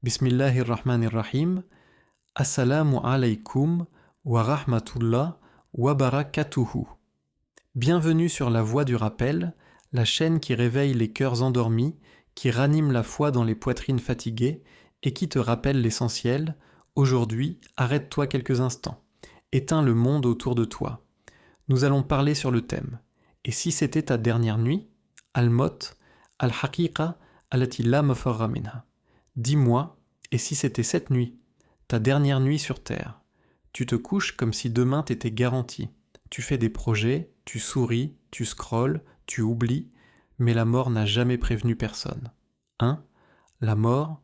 Bismillahirrahmanirrahim. Assalamu alaykum wa rahmatullah wa barakatuhu. Bienvenue sur la voie du rappel, la chaîne qui réveille les cœurs endormis, qui ranime la foi dans les poitrines fatiguées et qui te rappelle l'essentiel. Aujourd'hui, arrête-toi quelques instants. Éteins le monde autour de toi. Nous allons parler sur le thème. Et si c'était ta dernière nuit? Al-Mot, Al-Haqiqa, Allati la mafarra minha. Dis-moi, et si c'était cette nuit, ta dernière nuit sur terre? Tu te couches comme si demain t'était garanti. Tu fais des projets, tu souris, tu scrolles, tu oublies, mais la mort n'a jamais prévenu personne. La mort,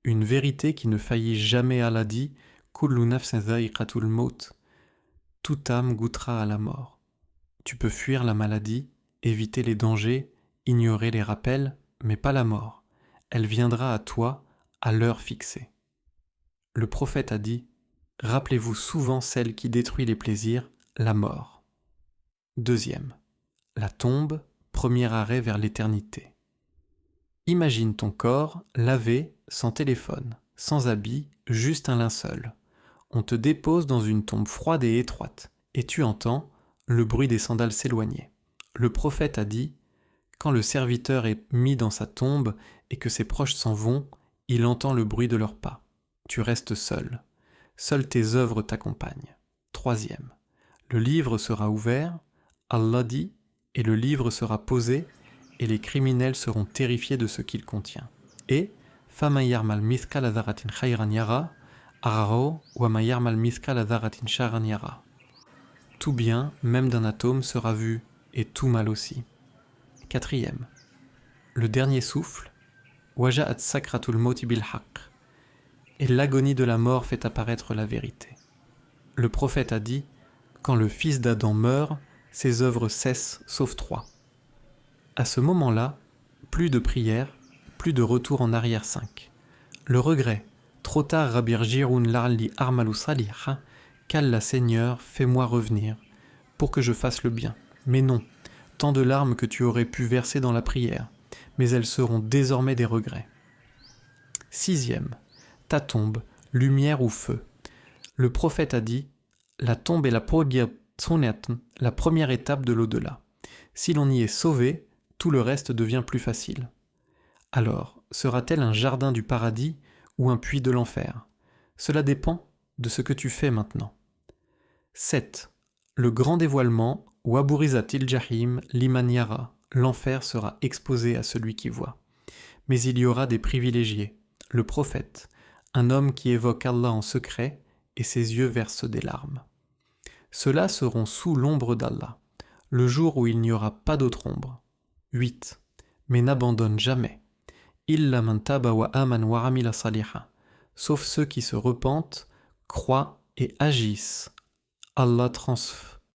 une vérité qui ne faillit jamais. Allah dit « Kullu nafsin dha'iqatul maut » toute âme goûtera à la mort. Tu peux fuir la maladie, éviter les dangers, ignorer les rappels, mais pas la mort. Elle viendra à toi à l'heure fixée. Le prophète a dit « Rappelez-vous souvent celle qui détruit les plaisirs, la mort. » Deuxième, la tombe, premier arrêt vers l'éternité. Imagine ton corps lavé, sans téléphone, sans habit, juste un linceul. On te dépose dans une tombe froide et étroite, et tu entends le bruit des sandales s'éloigner. Le prophète a dit « Quand le serviteur est mis dans sa tombe et que ses proches s'en vont, il entend le bruit de leurs pas. Tu restes seul. Seules tes œuvres t'accompagnent. » Troisième, le livre sera ouvert, Allah dit, et le livre sera posé, et les criminels seront terrifiés de ce qu'il contient. Et « Faman yarmal mithqala dharratin khayran yara, araro wa man yarmal mithqala dharratin sharran yara. » Tout bien, même d'un atome, sera vu, et tout mal aussi. Quatrième, le dernier souffle, waja'at sakratul mauti bil haqq, et l'agonie de la mort fait apparaître la vérité. Le prophète a dit « Quand le fils d'Adam meurt, ses œuvres cessent sauf trois. » À ce moment-là, plus de prière, plus de retour en arrière 5. Le regret, trop tard Rabir Jiroun larli armalu saliha, qu'Allah Seigneur, fais-moi revenir, pour que je fasse le bien. Mais non, tant de larmes que tu aurais pu verser dans la prière, mais elles seront désormais des regrets. Sixième, ta tombe, lumière ou feu. Le prophète a dit « La tombe est la première étape de l'au-delà. Si l'on y est sauvé, tout le reste devient plus facile. » Alors, sera-t-elle un jardin du paradis ou un puits de l'enfer? Cela dépend de ce que tu fais maintenant. 7. Le grand dévoilement, Waburizatil Jahim liman yara, l'enfer sera exposé à celui qui voit. Mais il y aura des privilégiés. Le prophète, un homme qui évoque Allah en secret, et ses yeux versent des larmes. Ceux-là seront sous l'ombre d'Allah, le jour où il n'y aura pas d'autre ombre. 8. Mais n'abandonne jamais. Illa man taba wa aman wa amila saliha. Sauf ceux qui se repentent, croient et agissent. Allah